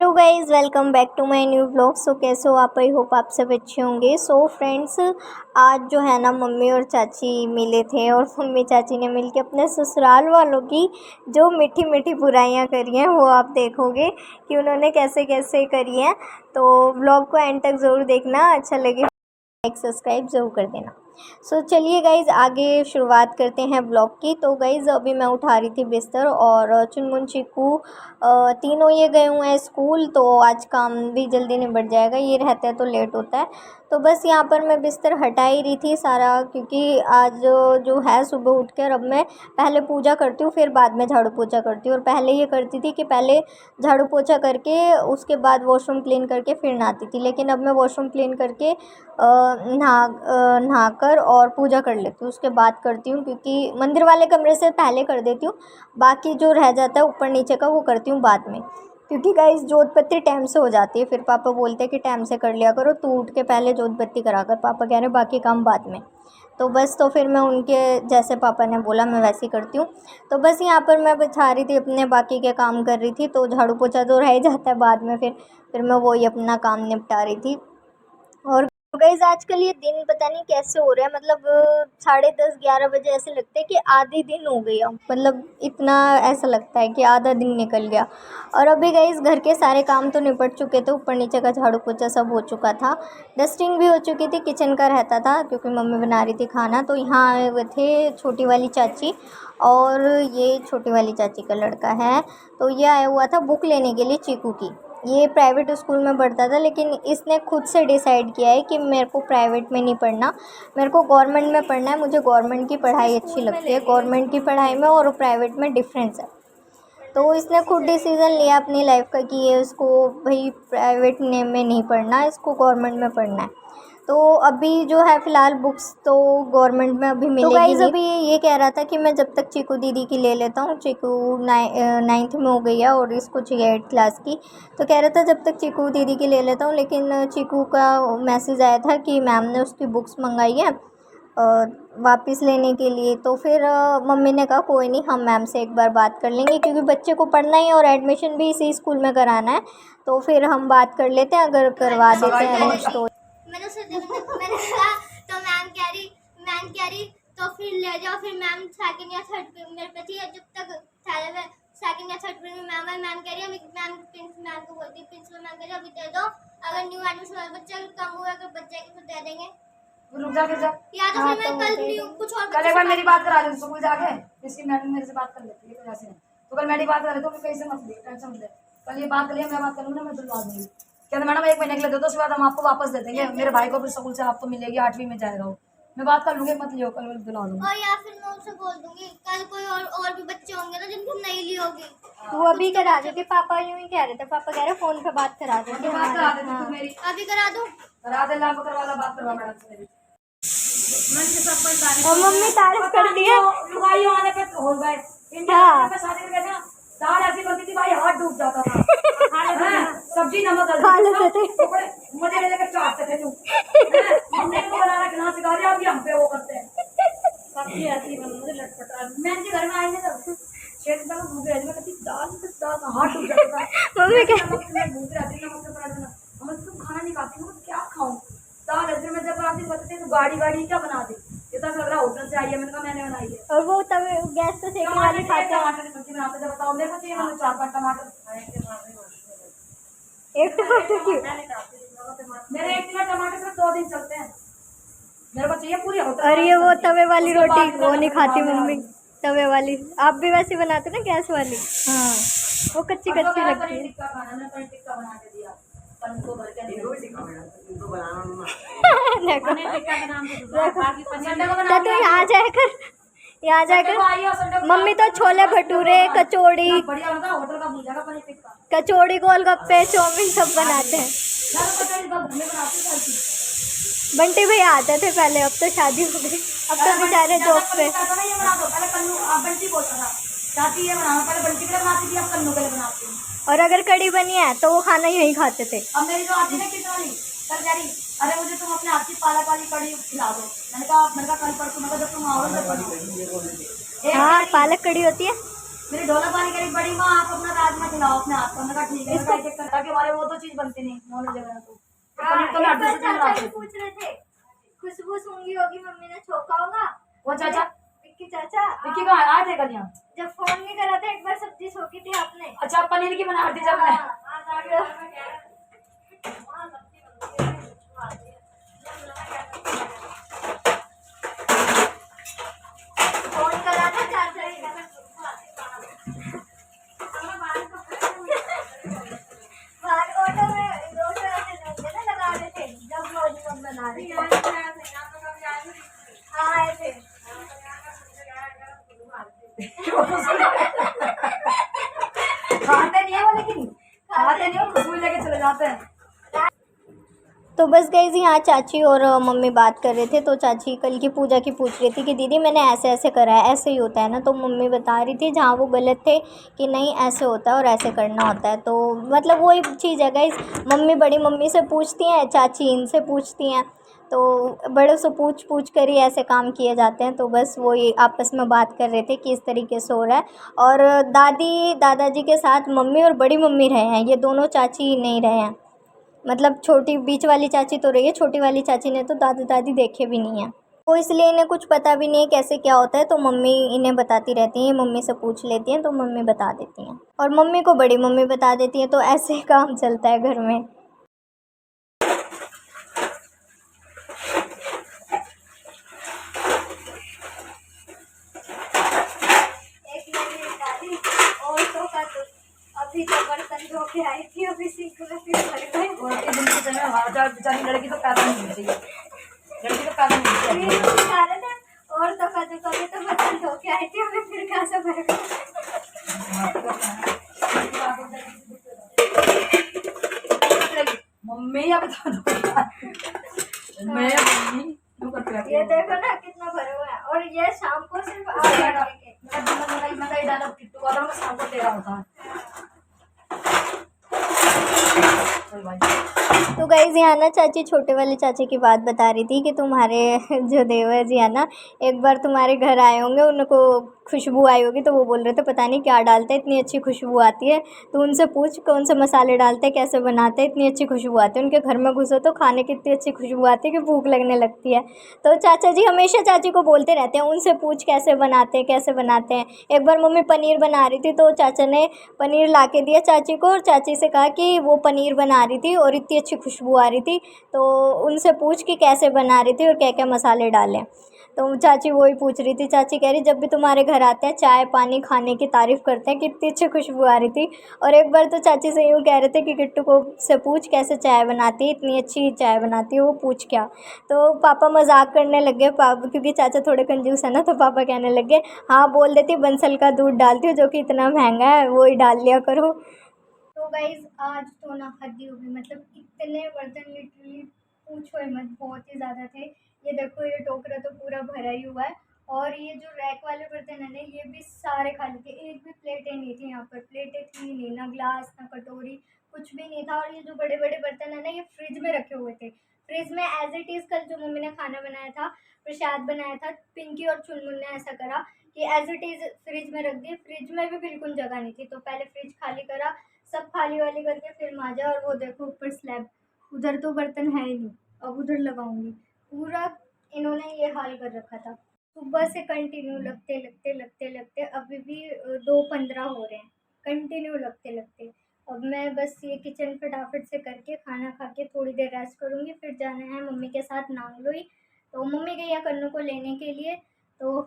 Hello guys, welcome back to my new blog. So कैसे हो आप? आई होप आप सब अच्छे होंगे। सो फ्रेंड्स, आज जो है ना मम्मी और चाची मिले थे और मम्मी चाची ने मिलके अपने ससुराल वालों की जो मीठी मीठी बुराइयां करी हैं वो आप देखोगे कि उन्होंने कैसे कैसे करी हैं। तो ब्लॉग को एंड तक ज़रूर देखना, अच्छा लगे लाइक सब्सक्राइब ज़रूर कर देना। सो चलिए गाइज़, आगे शुरुआत करते हैं ब्लॉग की। तो गाइज़ अभी मैं उठा रही थी बिस्तर और चुनमुन चीकू तीनों ये गए हुए हैं स्कूल, तो आज काम भी जल्दी निबट जाएगा। ये रहता है तो लेट होता है। तो बस यहाँ पर मैं बिस्तर हटा ही रही थी सारा, क्योंकि आज जो है सुबह उठकर अब मैं पहले पूजा करती हूँ फिर बाद में झाड़ू पोछा करती हूँ। और पहले ये करती थी कि पहले झाड़ू पोछा करके उसके बाद वॉशरूम क्लीन करके फिर नहाती थी, लेकिन अब मैं वॉशरूम क्लीन करके नहाकर और पूजा कर लेती हूँ, उसके बाद करती हूँ। क्योंकि मंदिर वाले कमरे से पहले कर देती हूँ, बाकी जो रह जाता है ऊपर नीचे का वो करती हूँ बाद में। क्योंकि गाइस जोत बत्ती टाइम से हो जाती है, फिर पापा बोलते हैं कि टाइम से कर लिया करो, तू उठ के पहले जोत बत्ती करा कर। पापा कह रहे बाकी काम बाद में। तो बस, तो फिर मैं उनके जैसे पापा ने बोला मैं वैसे ही करती हूँ। तो बस यहाँ पर मैं बिछा रही थी अपने, बाकी के काम कर रही थी। तो झाड़ू पोछा तो रह ही जाता है बाद में, फिर मैं वही अपना काम निपटा रही थी। और गाइस आजकल ये दिन पता नहीं कैसे हो रहा है, मतलब 10:30-11 बजे ऐसे लगता है कि आधी दिन हो गया, मतलब इतना ऐसा लगता है कि आधा दिन निकल गया। और अभी गाइस घर के सारे काम तो निपट चुके थे, ऊपर नीचे का झाड़ू पोछा सब हो चुका था, डस्टिंग भी हो चुकी थी, किचन का रहता था क्योंकि मम्मी बना रही थी खाना। तो यहाँ आए हुए थे छोटी वाली चाची, और ये छोटी वाली चाची का लड़का है। तो ये आया हुआ था बुक लेने के लिए चीकू की। ये प्राइवेट स्कूल में पढ़ता था, लेकिन इसने खुद से डिसाइड किया है कि मेरे को प्राइवेट में नहीं पढ़ना, मेरे को गवर्नमेंट में पढ़ना है। मुझे गवर्नमेंट की पढ़ाई अच्छी लगती है। गवर्नमेंट की पढ़ाई में और प्राइवेट में डिफरेंस है। तो इसने खुद डिसीज़न लिया अपनी लाइफ का कि ये उसको भाई प्राइवेट में नहीं पढ़ना, इसको गवर्नमेंट में पढ़ना है। तो अभी जो है फ़िलहाल बुक्स तो गवर्नमेंट में अभी मिलेगी। तो गाइस अभी ये कह रहा था कि मैं जब तक चीकू दीदी की ले लेता हूँ। चीकू 9th में हो गई है और इसको चाहिए 8th क्लास की। तो कह रहा था जब तक चीकू दीदी की ले लेता हूँ, लेकिन चीकू का मैसेज आया था कि मैम ने उसकी बुक्स मंगाई है वापस लेने के लिए। तो फिर मम्मी ने कहा कोई नहीं, हम मैम से एक बार बात कर लेंगे, क्योंकि बच्चे को पढ़ना ही है और एडमिशन भी इसी स्कूल में कराना है। तो फिर हम बात कर लेते हैं, अगर करवा देते हैं अरेंज तो। मैंने कहा तो मैम कह रही तो फिर ले जाओ। फिर मैम सेकंड या थर्ड मेरे पे थी, जब तक सेकंड या थर्ड में मैम कह रही है, मैम को बोलती प्रिंसिपल मैम कह रही अभी दे दो, अगर न्यू एडमिशन वाला बच्चा कम हुआ अगर बच्चे के तो दे देंगे। रुक जा फिर जा, या तो फिर मैं कल कुछ और कल एक बार मेरी बात करा दे स्कूल जाके। इसकी मैम मेरे से बात कर लेती है वजह से, तो कल मेरी बात करे तो फिर कैसे मत ले, टेंशन मत ले। कल ये बात कर लिया, मैं बात करूंगा, मैं दिलवा दूंगी। कहते मैडम 1 महीने के लिए दे दो, उसके बाद हम आपको वापस दे देंगे। मेरे भाई को फिर स्कूल से आपको मिलेगी, 8वीं में जाएगा वो। मैं बात कर लूंगी, मत लियो, कल दिला दूंगी। और या फिर मैं उससे बोल दूंगी कल कोई और भी बच्चे होंगे ना जिनको नहीं लियोगी, तू अभी करा देती। पापा यूं ही कह रहे थे, पापा कह रहे फोन पे बात करा दे, बात करा दे तू मेरी, अभी करा दो, करा दे। लाभ करवा, बात करवा मैडम से मेरी। और मम्मी तारीफ करती है लुगाइयों आने पे हो गए। हाँ, शादी में ना दाल ऐसी बनती थी भाई, हाथ डूब जाता था। सब्जी नमक खा लेते थे, मजे लेकर चाटते थे तू। हमने तो बनाना खिलाना सिखा दिया, अभी हम पे वो करते हैं। सब्जी ऐसी मुझे लटपटा। मैं इनके घर में आई ना जब शेर तक भूख रही, मैं कहती दाल हाथ डूब जाता था। मम्मी क्या भूख रहती, नमक से पड़ा देना। हम तुम खाना नहीं खाती, मैं क्या खाऊं दाल ऐसे। मैं जब बनाती बताते तो गाड़ी क्या बना दी, ये तक लग रहा होटल से आई है। मैंने कहा मैंने बनाई है। और वो तब गैस पे सेकने वाली खाते हैं। टमाटर की सब्जी बनाते थे, बताओ मेरे को चाहिए 4-5 टमाटर। एक टमाटर की मेरे 1 किलो टमाटर सिर्फ 2 दिन चलते हैं, मेरे को चाहिए पूरी होटल। और ये वो तवे वाली रोटी वो नहीं खाती मम्मी, तवे वाली। आप भी वैसे बनाते ना गैस वाली? हाँ, वो कच्ची लगती है। टिक्का बना के दिया को भर के तो यहाँ जाकर मम्मी तो छोले भटूरे कचौड़ी गोलगप्पे चाउमीन सब बनाते हैं। बंटी भैया आते थे पहले, अब तो शादी हो गई, अब तो बेचारे जॉब पे। और अगर कड़ी बनी है तो वो खाना यहीं खाते थे। अब मेरी जो आती है कितनी कल कह रही अरे मुझे तुम अपने हाथ की पालक वाली कड़ी खिला दो। मैंने कहा कल परसों जब तुम आओगे। हाँ, पालक कड़ी होती है। मेरी ढोला पानी करी बड़ी माँ आप अपना राजमा खिलाओ अपने हाथ को। मैंने कहा ठीक है, इसको चेक करता कि हमारे वो तो चीज बनती नहीं नॉन वेज वगैरह। तो पनीर तो मैं एक बार से चाचा बनाती भी हूँ। पूछ रहे थे खुशबू सूंघी होगी मम्मी ने, छोका होगा। वो चाचा विक्की चाचा विक्की का आए थे कल यहाँ, जब फोन नहीं करा था एक बार सब्जी छोकी थी आपने। अच्छा पनीर की बना दी जब मैं फोन करा था चाचा ही। बाहर ऑटो में रोड पे ऐसे ना लगा रहे थे जब रोज बना रहे थे। हाँ आए थे। खाते नहीं है वो, लेकिन खाते नहीं हो, खुशबू लेके चले जाते हैं। तो बस गई थी यहाँ चाची और मम्मी बात कर रहे थे। तो चाची कल की पूजा की पूछ रही थी कि दीदी मैंने ऐसे ऐसे करा है, ऐसे ही होता है ना। तो मम्मी बता रही थी जहाँ वो गलत थे कि नहीं ऐसे होता है और ऐसे करना होता है। तो मतलब वही चीज़ है गाइस, मम्मी बड़ी मम्मी से पूछती हैं, चाची इनसे पूछती हैं। तो बड़ों से पूछ पूछ कर ही ऐसे काम किए जाते हैं। तो बस वही आपस में बात कर रहे थे कि इस तरीके से हो रहा है। और दादी दादाजी के साथ मम्मी और बड़ी मम्मी रहे हैं, ये दोनों चाची नहीं रहे हैं। मतलब छोटी बीच वाली चाची तो रही है, छोटी वाली चाची ने तो दादा दादी देखे भी नहीं है। तो इसलिए इन्हें कुछ पता भी नहीं है कैसे क्या होता है। तो मम्मी इन्हें बताती रहती हैं, मम्मी से पूछ लेती हैं तो मम्मी बता देती हैं, और मम्मी को बड़ी मम्मी बता देती हैं। तो ऐसे काम चलता है घर में। एक मैंने डाली और तो का तो अभी तो बर्तन धो के आई थी, अभी सिंक में फिर भर गए। और एक दिन की समय हमारा बेचारी लड़की तो पैदा नहीं होती है, लड़की तो पैदा नहीं होती है। फिर बता रहे थे और तो का तो कभी तो बर्तन धो के आई थी, अभी फिर कहाँ से भर गए। मम्मी या बता दो मैं मम्मी क्यों करती रहती ये है। देखो ना कितना भरा हुआ है, और ये शाम को सिर्फ आधा के। मैं डाला किट्टू वाला मैं शाम को तेरा होता है। चल भाई तो गाइस यहाँ ना चाची छोटे वाले चाची की बात बता रही थी कि तुम्हारे जो देवर जी है ना, एक बार तुम्हारे घर आए होंगे, उनको खुशबू आई होगी तो वो बोल रहे थे पता नहीं क्या डालते हैं इतनी अच्छी खुशबू आती है। तो उनसे पूछ कौन से मसाले डालते हैं, कैसे बनाते हैं, इतनी अच्छी खुशबू आती है। उनके घर में घुसो तो खाने की इतनी अच्छी खुशबू आती है कि भूख लगने लगती है। तो चाचा जी हमेशा चाची को बोलते रहते हैं उनसे पूछ कैसे बनाते हैं, कैसे बनाते हैं। एक बार मम्मी पनीर बना रही थी तो चाचा ने पनीर ला के दिया चाची को, और चाची से कहा कि वो पनीर बना रही थी और इतनी अच्छी खुशबू आ रही थी, तो उनसे पूछ कि कैसे बना रही थी और क्या क्या मसाले डाले। तो चाची वही पूछ रही थी, चाची कह रही जब भी तुम्हारे घर आते हैं चाय पानी खाने की तारीफ़ करते हैं, कितनी अच्छी खुशबू आ रही थी। और एक बार तो चाची से यूँ कह रहे थे कि किट्टू को से पूछ कैसे चाय बनाती है, इतनी अच्छी चाय बनाती है वो, पूछ क्या। तो पापा मजाक करने लग गए, पापा क्योंकि चाचा थोड़े कंजूस है ना, तो पापा कहने लग गए हाँ बोल देती बंसल का दूध डालती हूँ जो कि इतना महंगा है, वो ही डाल लिया करो। तो गाइज आज तो ना हद ही हो गई, मतलब इतने बर्तन लिटरली पूछो ही मत, बहुत ही ज़्यादा थे। ये देखो ये टोकरा तो पूरा भरा ही हुआ है, और ये जो रैक वाले बर्तन है ना ये भी सारे खाली थे, एक भी प्लेटें नहीं थी यहाँ पर, प्लेटें थी नहीं, ना ग्लास ना कटोरी, कुछ भी नहीं था। और ये जो बड़े बड़े बर्तन है ना ये फ्रिज में रखे हुए थे, फ्रिज में एज इट इज़। कल जो मम्मी ने खाना बनाया था, प्रसाद बनाया था, पिंकी और चुनमुन ने ऐसा करा कि एज इट इज़ फ्रिज में रख दिए, फ्रिज में भी बिल्कुल जगह नहीं थी। तो पहले फ्रिज खाली करा, सब खाली वाली करके फिर माजा, और वो देखो ऊपर स्लैब, उधर तो बर्तन है ही नहीं, अब उधर लगाऊंगी। पूरा इन्होंने ये हाल कर रखा था, सुबह से कंटिन्यू लगते लगते लगते लगते अभी भी 2:15 हो रहे हैं, कंटिन्यू लगते लगते। अब मैं बस ये किचन फटाफट से करके खाना खा के थोड़ी देर रेस्ट करूँगी, फिर जाना है मम्मी के साथ नांगलोई। तो मम्मी गई है कन्नू को लेने के लिए। तो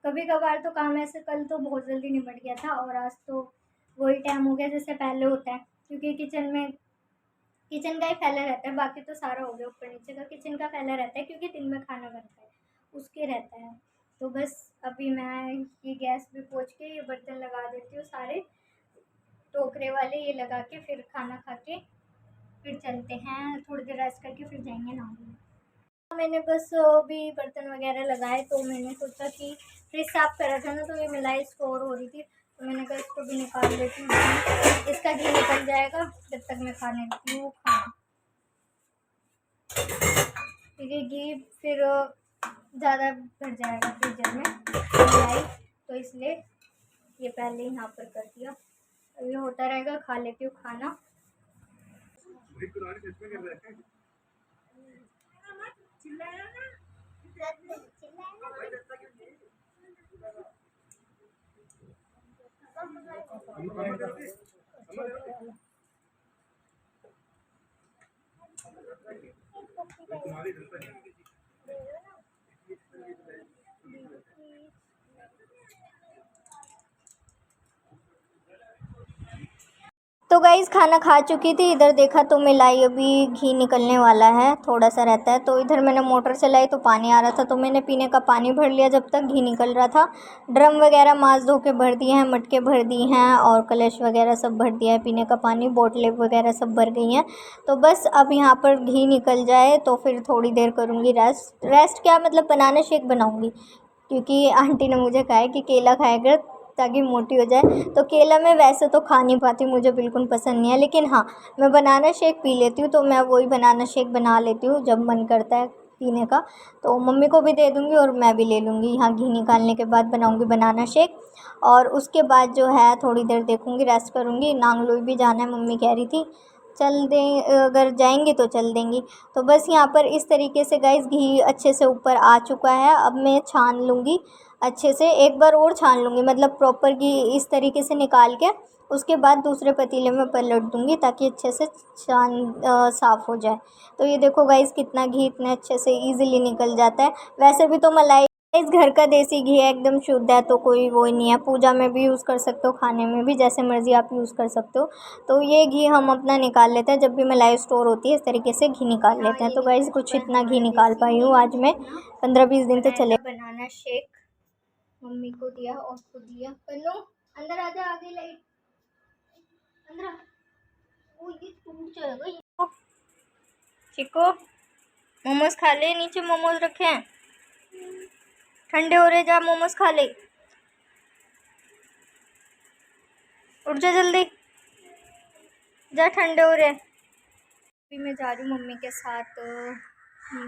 कभी कभार तो काम ऐसे, कल तो बहुत जल्दी निपट गया था, और आज तो वही टाइम हो गया जैसे पहले होता है, क्योंकि किचन का ही फैला रहता है, बाकी तो सारा हो गया, ऊपर नीचे का किचन का फैला रहता है क्योंकि दिन में खाना बनता है उसके रहता है। तो बस अभी मैं ये गैस भी पोंछ के ये बर्तन लगा देती हूँ सारे टोकरे वाले, ये लगा के फिर खाना खा के फिर चलते हैं, थोड़ी देर रेस्ट करके फिर जाएंगे नहाने। मैंने बस अभी बर्तन वगैरह लगाए, तो मैंने सोचा कि फ्रिज साफ़ करा था ना, तो ये मलाई स्टोर हो रही थी, तो मैंने कहा इसको भी निकाल लेती हूँ, इसका घी निकल जाएगा जब तक मैं खाने लगती हूँ खाना, क्योंकि घी फिर ज़्यादा भर जाएगा फ्रीजर में मलाई, तो इसलिए ये पहले यहाँ पर कर दिया, ये होता रहेगा, खा लेती हूँ खाना। तो गाइज़ खाना खा चुकी थी, इधर देखा तो मिलाई, अभी घी निकलने वाला है, थोड़ा सा रहता है। तो इधर मैंने मोटर चलाई तो पानी आ रहा था, तो मैंने पीने का पानी भर लिया जब तक घी निकल रहा था। ड्रम वगैरह मांस धो के भर दिए हैं, मटके भर दिए हैं और कलश वगैरह सब भर दिया है, पीने का पानी, बोतलें वगैरह सब भर गई हैं। तो बस अब यहाँ पर घी निकल जाए तो फिर थोड़ी देर करूँगी रेस्ट क्या मतलब बनाना शेक बनाऊँगी, क्योंकि आंटी ने मुझे कहा है कि केला खाया कर ताकि मोटी हो जाए। तो केला मैं वैसे तो खा नहीं पाती, मुझे बिल्कुल पसंद नहीं है, लेकिन हाँ मैं बनाना शेक पी लेती हूँ। तो मैं वही बनाना शेक बना लेती हूँ जब मन करता है पीने का। तो मम्मी को भी दे दूँगी और मैं भी ले लूँगी। यहाँ घी निकालने के बाद बनाऊँगी बनाना शेक, और उसके बाद जो है थोड़ी देर देखूँगी, रेस्ट करूँगी। नांगलोई भी जाना है, मम्मी कह रही थी चल दें, अगर जाएंगी तो चल देंगी। तो बस यहाँ पर इस तरीके से गाइस घी अच्छे से ऊपर आ चुका है। अब मैं छान लूँगी अच्छे से, एक बार और छान लूँगी, मतलब प्रॉपर घी इस तरीके से निकाल के उसके बाद दूसरे पतीले में पलट दूँगी ताकि अच्छे से साफ़ हो जाए। तो ये देखो गाइस कितना घी इतने अच्छे से ईज़िली निकल जाता है। वैसे भी तो मलाई इस घर का देसी घी है, एकदम शुद्ध है, तो कोई वो नहीं है। पूजा में भी यूज़ कर सकते हो, खाने में भी, जैसे मर्ज़ी आप यूज़ कर सकते हो। तो ये घी हम अपना निकाल लेते हैं, जब भी मलाई स्टोर होती है इस तरीके से घी निकाल लेते हैं। तो गाइस कुछ इतना घी निकाल पाई हूँ आज मैं, 15-20 दिन तो चले। बनाना शेक मम्मी को दिया और खुद दिया। कन्नू अंदर आजा, आगे लाइट अंदर आ। ओ ये टूट जाएगा ये। चिको मोमोज खा ले, नीचे मोमोज रखे हैं, ठंडे हो रहे, जा मोमोज खा ले, उठ जा जल्दी, जा ठंडे हो रहे। अभी मैं जा रही हूँ मम्मी के साथ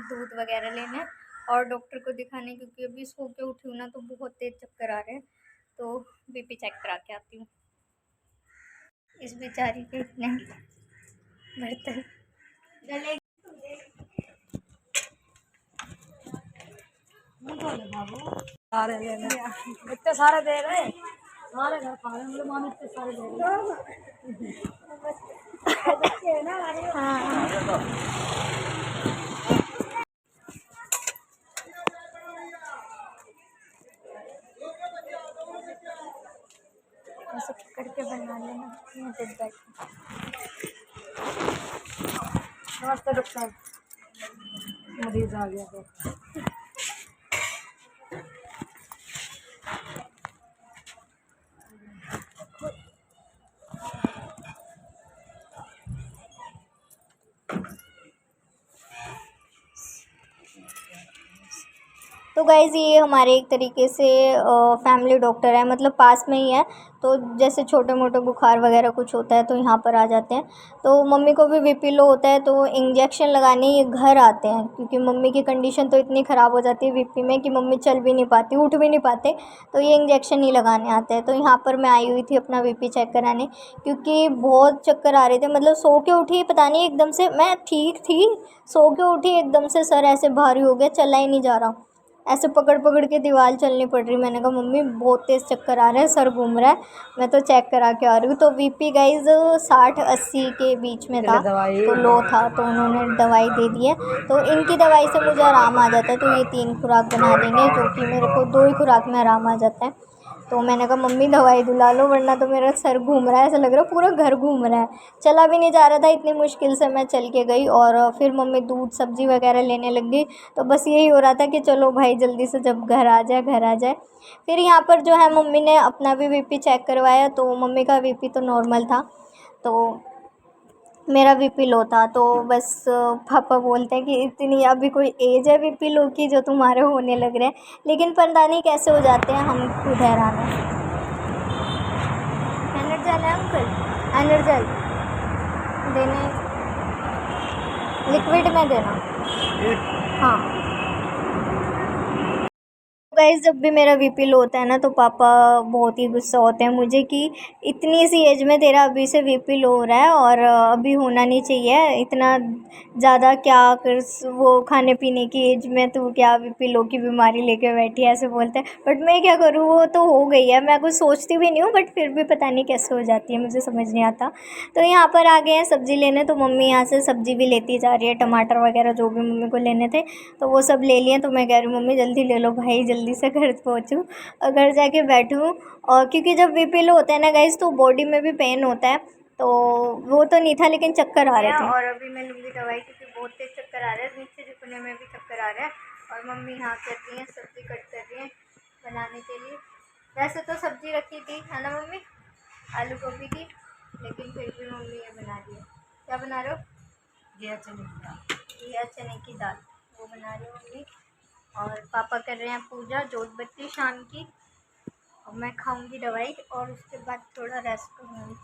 दूध वगैरह लेने और डॉक्टर को दिखाने, क्योंकि अभी सो के उठी हूँ ना तो बहुत तेज़ चक्कर आ रहे हैं। तो बीपी चेक करा के आती हूँ। इस बेचारी के इतने बर्तन सारे दे रहे, इतने सारे दे रहे, सारे घर खा रहे हैं, मामी इतने सारे दे रहे। ऐसे पकड़ के बना लेना। नमस्ते डॉक्टर, मरीज आ गया तो तो गाइज़ ये हमारे एक तरीके से फैमिली डॉक्टर है, मतलब पास में ही है। तो जैसे छोटे मोटे बुखार वगैरह कुछ होता है तो यहाँ पर आ जाते हैं। तो मम्मी को भी बीपी लो होता है तो इंजेक्शन लगाने ये घर आते हैं, क्योंकि मम्मी की कंडीशन तो इतनी ख़राब हो जाती है बीपी में कि मम्मी चल भी नहीं पाती, उठ भी नहीं पाते, तो ये इंजेक्शन ही लगाने आते हैं। तो यहाँ पर मैं आई हुई थी अपना बीपी चेक कराने, क्योंकि बहुत चक्कर आ रहे थे। मतलब सो के उठी, पता नहीं एकदम से, मैं ठीक थी, सो के उठी एकदम से सर ऐसे भारी हो गया, चला ही नहीं जा रहा, ऐसे पकड़ पकड़ के दीवार चलनी पड़ रही। मैंने कहा मम्मी बहुत तेज़ चक्कर आ रहा है, सर घूम रहा है, मैं तो चेक करा के आ रही हूँ। तो बीपी गाइज 60-80 के बीच में था, तो लो था, तो उन्होंने दवाई दे दी है। तो इनकी दवाई से मुझे आराम आ जाता है, तो ये 3 खुराक बना देंगे, जो कि मेरे को 2 ही खुराक में आराम आ जाता है। तो मैंने कहा मम्मी दवाई दिला लो, वरना तो मेरा सर घूम रहा है, ऐसा लग रहा है पूरा घर घूम रहा है, चला भी नहीं जा रहा था। इतनी मुश्किल से मैं चल के गई, और फिर मम्मी दूध सब्ज़ी वगैरह लेने लग गई। तो बस यही हो रहा था कि चलो भाई जल्दी से जब घर आ जाए, घर आ जाए। फिर यहाँ पर जो है मम्मी ने अपना भी बीपी चेक करवाया, तो मम्मी का बीपी तो नॉर्मल था, तो मेरा बीपी लो था। तो बस पापा बोलते हैं कि इतनी अभी कोई एज है बीपी लो की जो तुम्हारे होने लग रहे हैं, लेकिन पता नहीं कैसे हो जाते हैं, हम खुद हैरान हैं। एनर्जल है अंकल, एनर्जल देने, लिक्विड में देना। हाँ गाइस जब भी मेरा बीपी लो होता है ना तो पापा बहुत ही गुस्सा होते हैं मुझे कि इतनी सी एज में तेरा अभी से बीपी लो हो रहा है और अभी होना नहीं चाहिए इतना ज़्यादा, क्या कर वो खाने पीने की एज में तू क्या बीपी लो की बीमारी लेके बैठी है, ऐसे बोलते हैं। बट मैं क्या करूँ, वो तो हो गई है, मैं कुछ सोचती भी नहीं हूँ, बट फिर भी पता नहीं कैसे हो जाती है, मुझे समझ नहीं आता। तो यहाँ पर आ गए हैं सब्ज़ी लेने, तो मम्मी यहाँ से सब्ज़ी भी लेती जा रही है, टमाटर वगैरह जो भी मम्मी को लेने थे तो वो सब ले लिए। तो मैं कह रही हूँ मम्मी जल्दी ले लो भाई, जल्दी से घर पहुँचूँ और घर जाके बैठूँ। और क्योंकि जब बीपी लो होता है ना गाइस तो बॉडी में भी पेन होता है, तो वो तो नहीं था लेकिन चक्कर आ रहे थे। और अभी मैं लूँगी दवाई क्योंकि बहुत तेज चक्कर आ रहा है, नीचे झुकने में भी चक्कर आ रहा है। और मम्मी यहाँ कर रही हैं सब्ज़ी, कट कर रही हैं बनाने के लिए। वैसे तो सब्ज़ी रखी थी है ना मम्मी, आलू गोभी की, लेकिन फिर भी मम्मी ये बना रही है। क्या बना रहे हो? घिया चने की दाल। घिया चने की दाल वो बना रही हूँ मम्मी। और पापा कर रहे हैं पूजा, जोत बत्ती शाम की। और मैं खाऊंगी दवाई और उसके बाद थोड़ा रेस्ट करूँगी।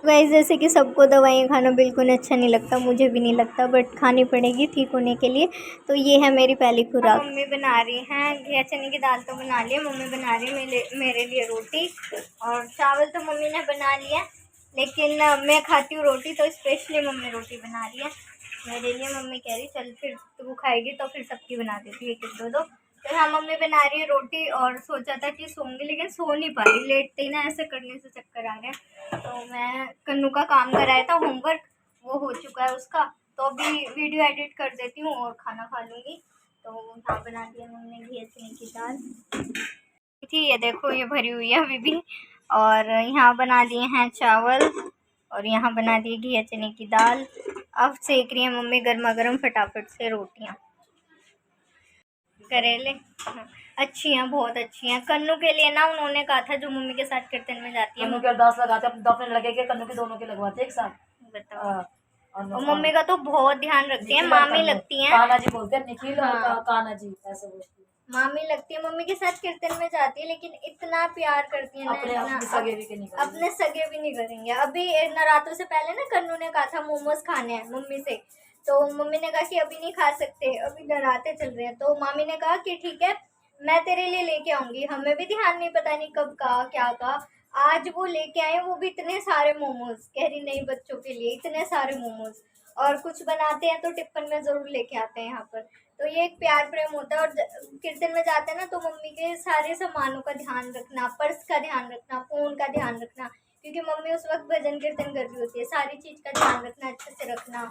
गाइस जैसे कि सबको दवाइयाँ खाना बिल्कुल अच्छा नहीं लगता, मुझे भी नहीं लगता, बट खानी पड़ेगी ठीक होने के लिए। तो ये है मेरी पहली खुराक। मम्मी बना रही हैं घिया चने की दाल, तो बना लिया मम्मी, बना रही है मेरे लिए रोटी। और चावल तो मम्मी ने बना लिया, लेकिन मैं खाती हूँ रोटी, तो स्पेशली मम्मी रोटी बना रही है मेरे लिए। मम्मी कह रही चल फिर तू खाएगी तो फिर सबकी बना देती है एक एक दो दो। तो हाँ मम्मी बना रही है रोटी, और सोचा था कि सोऊंगी लेकिन सो नहीं पा रही, लेटते ही ना ऐसे करने से चक्कर आ गया। तो मैं कन्नू का काम कराया था होमवर्क, वो हो चुका है उसका, तो अभी वीडियो एडिट कर देती हूँ और खाना खा लूँगी। तो यहाँ बना दिया मम्मी ने घिया चने की दाल थी, ये देखो ये भरी हुई है अभी भी। और यहाँ बना दिए हैं चावल, और यहाँ बना दिए घिया चने की दाल। अब सेक रही है मम्मी गर्मा गर्म फटाफट से रोटियाँ। करेले अच्छी हैं, बहुत अच्छी हैं। कन्नू के लिए ना उन्होंने कहा था, जो मम्मी के साथ कीर्तन में जाती है, कन्नू के 10 लगाते अपने लगे के कन्नू के दोनों के लगवाते एक साथ। बताओ। हाँ, और मम्मी का तो बहुत ध्यान रखती है, मामी लगती हैं। कान्हा जी बोलते हैं, निखिल और हाँ। कान्हा जी ऐसे बोलते हैं। मामी लगती है, मम्मी के साथ कीर्तन में जाती है, लेकिन इतना प्यार करती है ना, अपने सगे भी नहीं करेंगे। अपने सगे भी नहीं करेंगे। अभी नवरात्रों से पहले ना कन्नू ने कहा था मोमोज खाने हैं मम्मी से, तो मम्मी ने कहा कि अभी नहीं खा सकते, अभी नवरात्रे चल रहे हैं। तो मामी ने कहा कि ठीक है मैं तेरे लिए लेके आऊंगी। हमें भी ध्यान नहीं, पता नहीं कब कहा क्या कहा, आज वो लेके आए, वो भी इतने सारे मोमोज। कह रही नहीं बच्चों के लिए इतने सारे मोमोज, और कुछ बनाते हैं तो टिफिन में ज़रूर लेके आते हैं यहाँ पर। तो ये एक प्यार प्रेम होता है। और कीर्तन में जाते हैं ना तो मम्मी के सारे सामानों का ध्यान रखना, पर्स का ध्यान रखना, फ़ोन का ध्यान रखना, क्योंकि मम्मी उस वक्त भजन कीर्तन कर रही होती है, सारी चीज़ का ध्यान रखना, अच्छे से रखना,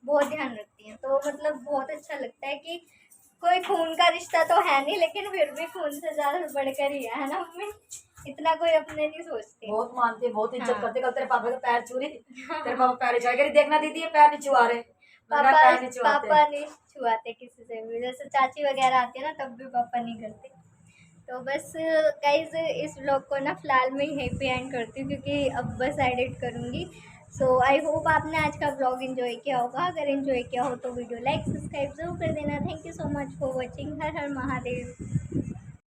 बहुत ध्यान रखती हैं। तो मतलब बहुत अच्छा लगता है कि कोई खून का रिश्ता तो है नहीं, लेकिन फिर भी खून से ज़्यादा बढ़कर ही है ना मम्मी, इतना कोई अपने नहीं सोचते। बहुत मानते, बहुत इज्जत हाँ। करते। कल तेरे पापा के पैर छू रही, तेरे पापा पैर छुआ के देखना दीदी ये पैर नहीं छुआ रहे, पापा पैर नहीं छुआते। पापा नहीं छुआते किसी से भी, जैसे चाची वगैरह आती है ना तब भी पापा नहीं करते। तो बस गाइज इस व्लॉग को ना फ़िलहाल मैं यहीं पे एंड करती हूँ, क्योंकि अब बस एडिट करूँगी। सो आई होप आपने आज का व्लॉग एंजॉय किया होगा। अगर एंजॉय किया हो तो वीडियो लाइक सब्सक्राइब जरूर कर देना। Thank you so much for watching. Her her Mahadev.